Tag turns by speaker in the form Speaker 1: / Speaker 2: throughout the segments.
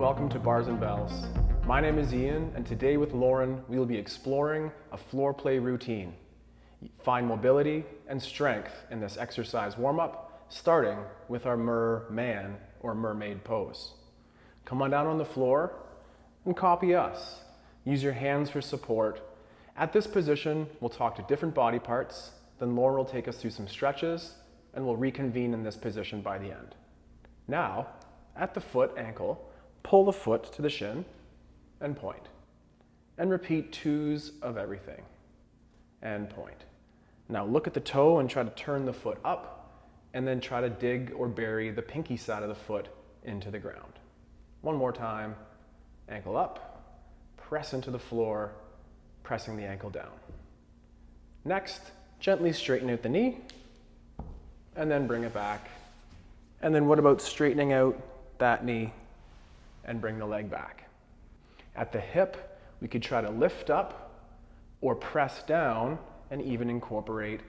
Speaker 1: welcome to Bars and Bells. My name is Ian, and today with Lauren, we will be exploring a floor play routine. Find mobility and strength in this exercise warm-up, starting with our merman or mermaid pose. Come on down on the floor and copy us. Use your hands for support. At this position, we'll talk to different body parts, then Lauren will take us through some stretches, and we'll reconvene in this position by the end. Now, at the foot ankle, pull the foot to the shin and point. And repeat twos of everything. And point. Now look at the toe and try to turn the foot up, and then try to dig or bury the pinky side of the foot into the ground. One more time, ankle up, press into the floor, pressing the ankle down. Next, gently straighten out the knee, and then bring it back. And then what about straightening out that knee and bring the leg back? At the hip, we could try to lift up or press down and even incorporate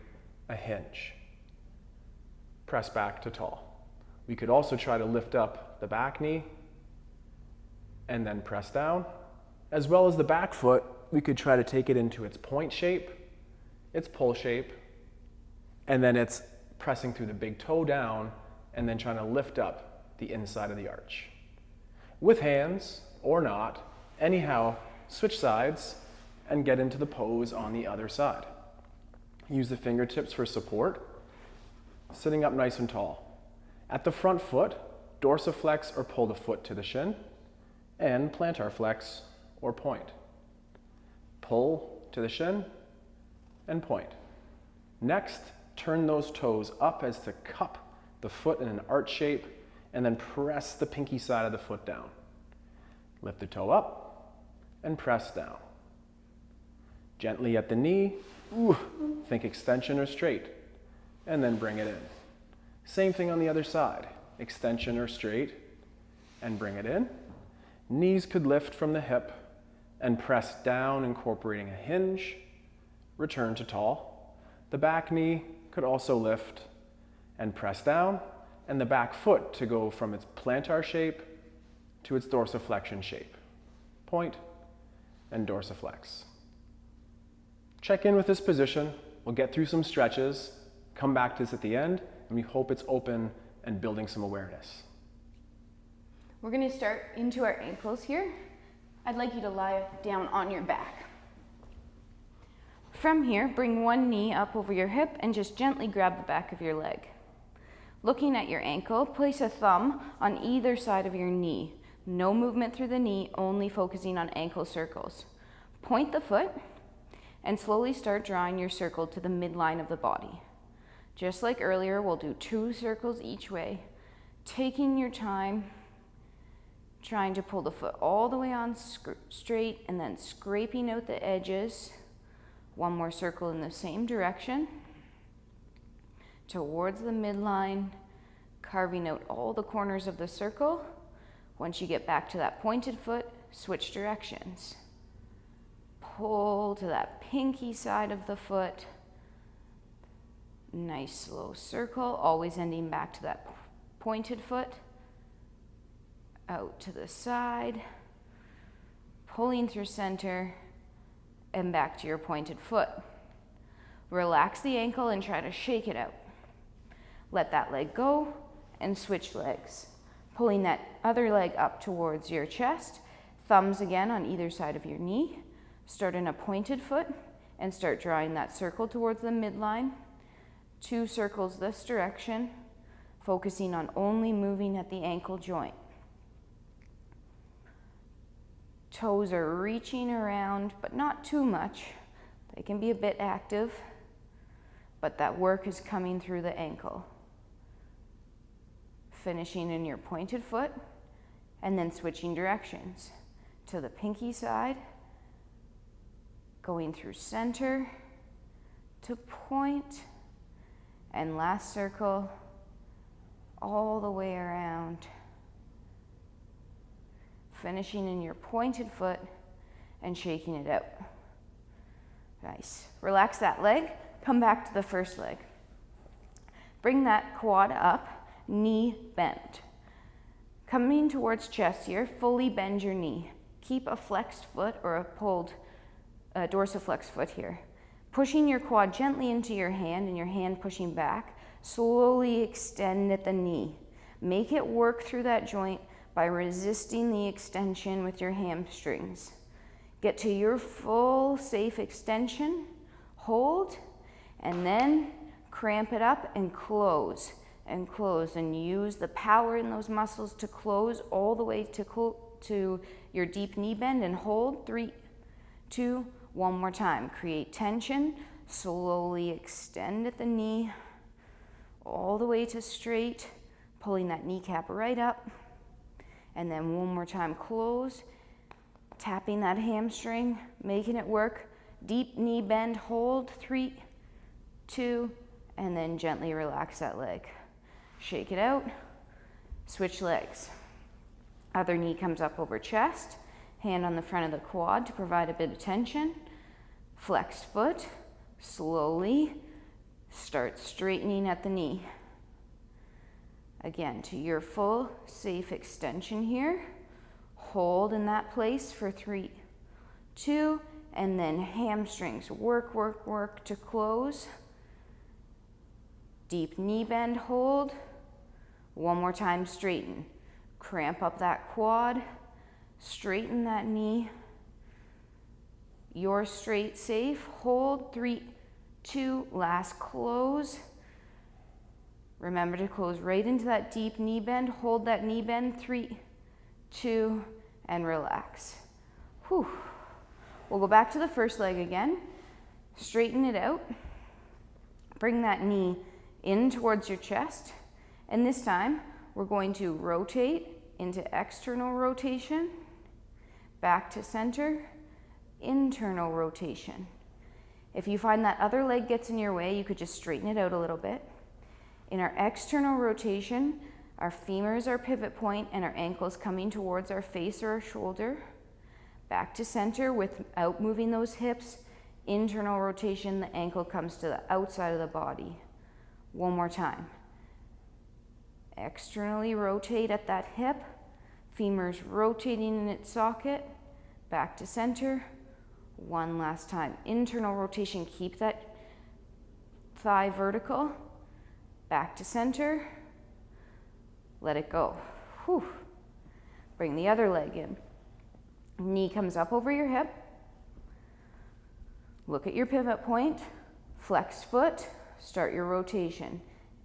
Speaker 1: a hinge. Press back to tall. We could also try to lift up the back knee and then press down. As well as the back foot, we could try to take it into its point shape, its pull shape, and then it's pressing through the big toe down and then trying to lift up the inside of the arch. With hands, or not, anyhow, switch sides and get into the pose on the other side. Use the fingertips for support, sitting up nice and tall. At the front foot, dorsiflex or pull the foot to the shin, and plantar flex or point. Pull to the shin and point. Next, turn those toes up as to cup the foot in an arch shape, and then press the pinky side of the foot down. Lift the toe up and press down. Gently at the knee, think extension or straight, and then bring it in. Same thing on the other side, extension or straight, and bring it in. Knees could lift from the hip and press down, incorporating a hinge, return to tall. The back knee could also lift and press down, and the back foot to go from its plantar shape to its dorsiflexion shape. Point and dorsiflex. Check in with this position. We'll get through some stretches, come back to this at the end, and we hope it's open and building some awareness.
Speaker 2: We're going to start into our ankles here. I'd like you to lie down on your back. From here, bring one knee up over your hip and just gently grab the back of your leg. Looking at your ankle, place a thumb on either side of your knee. No movement through the knee, only focusing on ankle circles. Point the foot and slowly start drawing your circle to the midline of the body. Just like earlier, we'll do 2 circles each way, taking your time, trying to pull the foot all the way on straight and then scraping out the edges. One more circle in the same direction towards the midline, carving out all the corners of the circle. Once you get back to that pointed foot, switch directions. Pull to that pinky side of the foot. Nice slow circle, always ending back to that pointed foot. Out to the side, pulling through center, and back to your pointed foot. Relax the ankle and try to shake it out. Let that leg go and switch legs. Pulling that other leg up towards your chest, thumbs again on either side of your knee. Start in a pointed foot and start drawing that circle towards the midline. 2 circles this direction, focusing on only moving at the ankle joint. Toes are reaching around, but not too much. They can be a bit active, but that work is coming through the ankle. Finishing in your pointed foot, and then switching directions to the pinky side, going through center to point, and last circle all the way around. Finishing in your pointed foot and shaking it out. Nice. Relax that leg, come back to the first leg. Bring that quad up, knee bent. Coming towards chest here, fully bend your knee. Keep a flexed foot or a pulled dorsiflex foot here. Pushing your quad gently into your hand and your hand pushing back, slowly extend at the knee. Make it work through that joint by resisting the extension with your hamstrings. Get to your full safe extension, hold, and then cramp it up and close, and use the power in those muscles to close all the way to your deep knee bend and hold. 3, 2, one more time. Create tension, slowly extend at the knee, all the way to straight, pulling that kneecap right up, and then one more time, close, tapping that hamstring, making it work. Deep knee bend, hold, 3, 2, and then gently relax that leg. Shake it out, switch legs. Other knee comes up over chest, hand on the front of the quad to provide a bit of tension. Flexed foot, slowly start straightening at the knee. Again, to your full safe extension here. Hold in that place for 3, 2, and then hamstrings. Work, work, work to close. Deep knee bend, hold. One more time, straighten. Cramp up that quad, straighten that knee. You're straight, safe, hold, 3, 2, last close. Remember to close right into that deep knee bend, hold that knee bend, 3, 2, and relax. Whew. We'll go back to the first leg again. Straighten it out. Bring that knee in towards your chest. And this time, we're going to rotate into external rotation, back to center, internal rotation. If you find that other leg gets in your way, you could just straighten it out a little bit. In our external rotation, our femur is our pivot point and our ankles coming towards our face or our shoulder. Back to center without moving those hips. Internal rotation, the ankle comes to the outside of the body. One more time. Externally rotate at that hip. Femur's rotating in its socket. Back to center. One last time. Internal rotation, keep that thigh vertical. Back to center. Let it go. Whew. Bring the other leg in. Knee comes up over your hip. Look at your pivot point. Flexed foot. Start your rotation.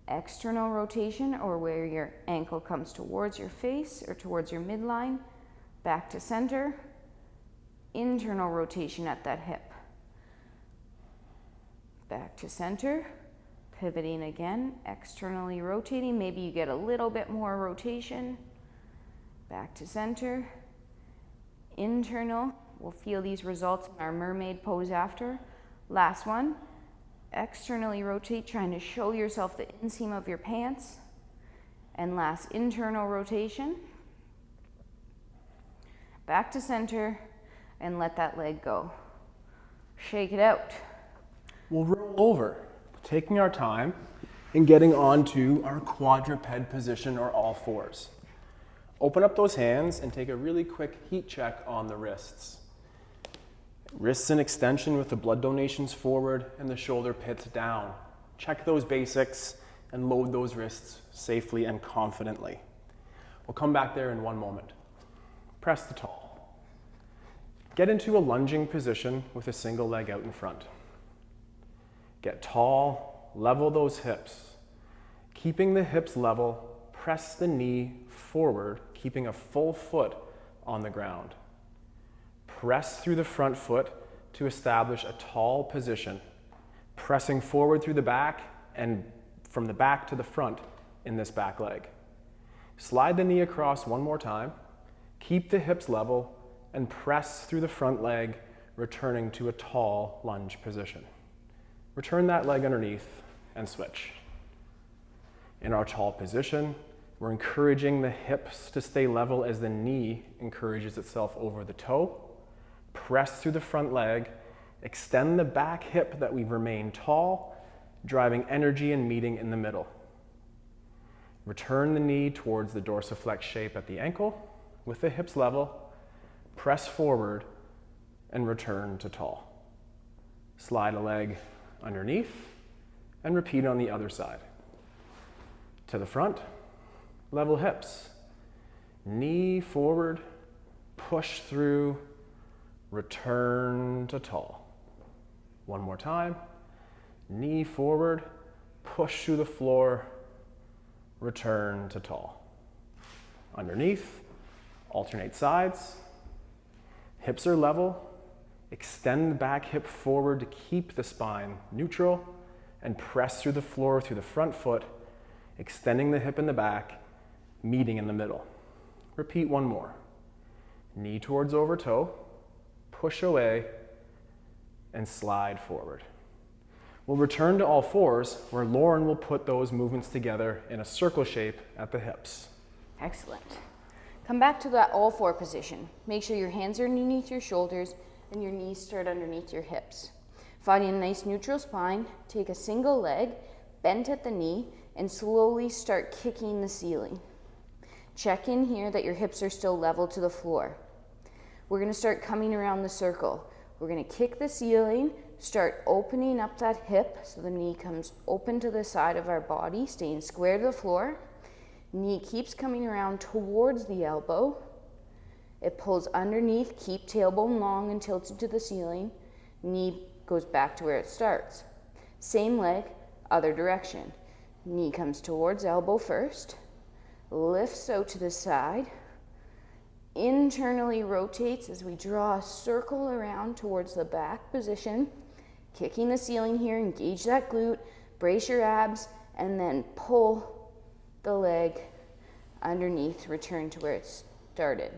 Speaker 2: External rotation, or where your ankle comes towards your face or towards your midline. Back to center. Internal rotation at that hip. Back to center. Pivoting again, externally rotating. Maybe you get a little bit more rotation. Back to center. Internal. We'll feel these results in our mermaid pose after. Last one. Externally rotate, trying to show yourself the inseam of your pants. And last, internal rotation. Back to center, and let that leg go. Shake it out.
Speaker 1: We'll roll over, taking our time and getting onto our quadruped position or all fours. Open up those hands and take a really quick heat check on the wrists. Wrists in extension with the blood donations forward and the shoulder pits down. Check those basics and load those wrists safely and confidently. We'll come back there in one moment. Press the tall. Get into a lunging position with a single leg out in front. Get tall, level those hips. Keeping the hips level, press the knee forward, keeping a full foot on the ground. Press through the front foot to establish a tall position, pressing forward through the back and from the back to the front in this back leg. Slide the knee across one more time, keep the hips level, and press through the front leg, returning to a tall lunge position. Return that leg underneath and switch. In our tall position, we're encouraging the hips to stay level as the knee encourages itself over the toe. Press through the front leg, extend the back hip that we remain tall, driving energy and meeting in the middle. Return the knee towards the dorsiflex shape at the ankle with the hips level. Press forward and return to tall. Slide a leg underneath and repeat on the other side. To the front, level hips. Knee forward, push through, return to tall. One more time. Knee forward, push through the floor, return to tall. Underneath, alternate sides. Hips are level. Extend the back hip forward to keep the spine neutral and press through the floor through the front foot, extending the hip in the back, meeting in the middle. Repeat one more. Knee towards over toe, push away, and slide forward. We'll return to all fours, where Lauren will put those movements together in a circle shape at the hips.
Speaker 2: Excellent. Come back to that all four position. Make sure your hands are underneath your shoulders and your knees start underneath your hips. Finding a nice neutral spine, take a single leg, bent at the knee, and slowly start kicking the ceiling. Check in here that your hips are still level to the floor. We're gonna start coming around the circle. We're gonna kick the ceiling, start opening up that hip so the knee comes open to the side of our body, staying square to the floor. Knee keeps coming around towards the elbow. It pulls underneath, keep tailbone long and tilted to the ceiling. Knee goes back to where it starts. Same leg, other direction. Knee comes towards elbow first, lifts out to the side, internally rotates as we draw a circle around towards the back position, kicking the ceiling here, engage that glute, brace your abs, and then pull the leg underneath, return to where it started.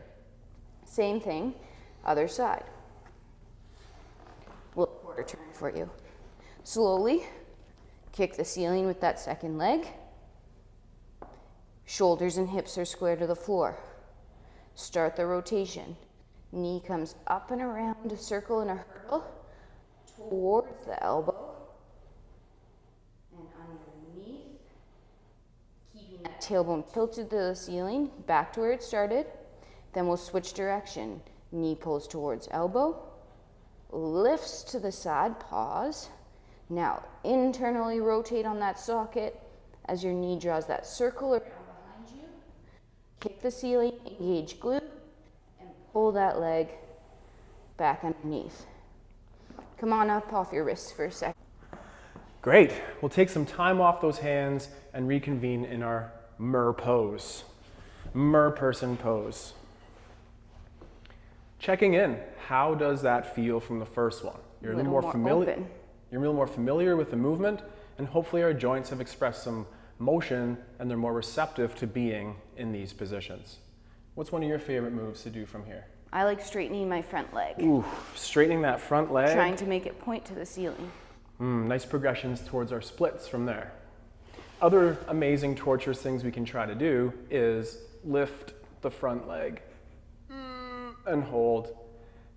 Speaker 2: Same thing, other side. We'll quarter turn for you. Slowly kick the ceiling with that second leg. Shoulders and hips are square to the floor. Start the rotation. Knee comes up and around a circle in a hurdle towards the elbow. And underneath, keeping that tailbone tilted to the ceiling, back to where it started. Then we'll switch direction. Knee pulls towards elbow, lifts to the side, pause. Now internally rotate on that socket as your knee draws that circle around behind you. Kick the ceiling, engage glute, and pull that leg back underneath. Come on up off your wrists for a second.
Speaker 1: Great. We'll take some time off those hands and reconvene in our mer pose. Mer person pose. Checking in, how does that feel from the first one? You're a little more familiar. You're a little more familiar with the movement, and hopefully our joints have expressed some motion and they're more receptive to being in these positions. What's one of your favorite moves to do from here?
Speaker 2: I like straightening my front leg.
Speaker 1: Ooh, straightening that front leg.
Speaker 2: Trying to make it point to the ceiling.
Speaker 1: Nice progressions towards our splits from there. Other amazing torturous things we can try to do is lift the front leg and hold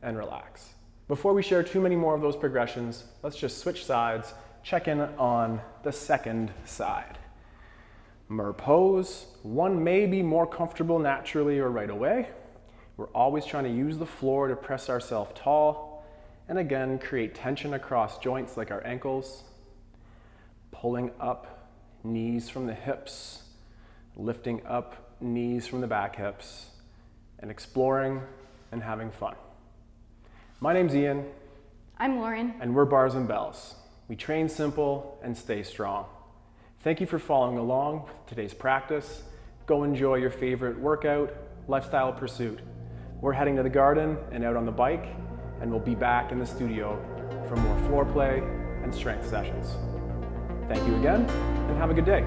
Speaker 1: and relax. Before we share too many more of those progressions, let's just switch sides, check in on the second side. Mer pose. One may be more comfortable naturally or right away. We're always trying to use the floor to press ourselves tall, and again, create tension across joints like our ankles. Pulling up knees from the hips, lifting up knees from the back hips, and exploring and having fun. My name's Ian.
Speaker 2: I'm Lauren.
Speaker 1: And we're Bars and Bells. We train simple and stay strong. Thank you for following along with today's practice. Go enjoy your favorite workout, lifestyle pursuit. We're heading to the garden and out on the bike, and we'll be back in the studio for more floor play and strength sessions. Thank you again, and have a good day.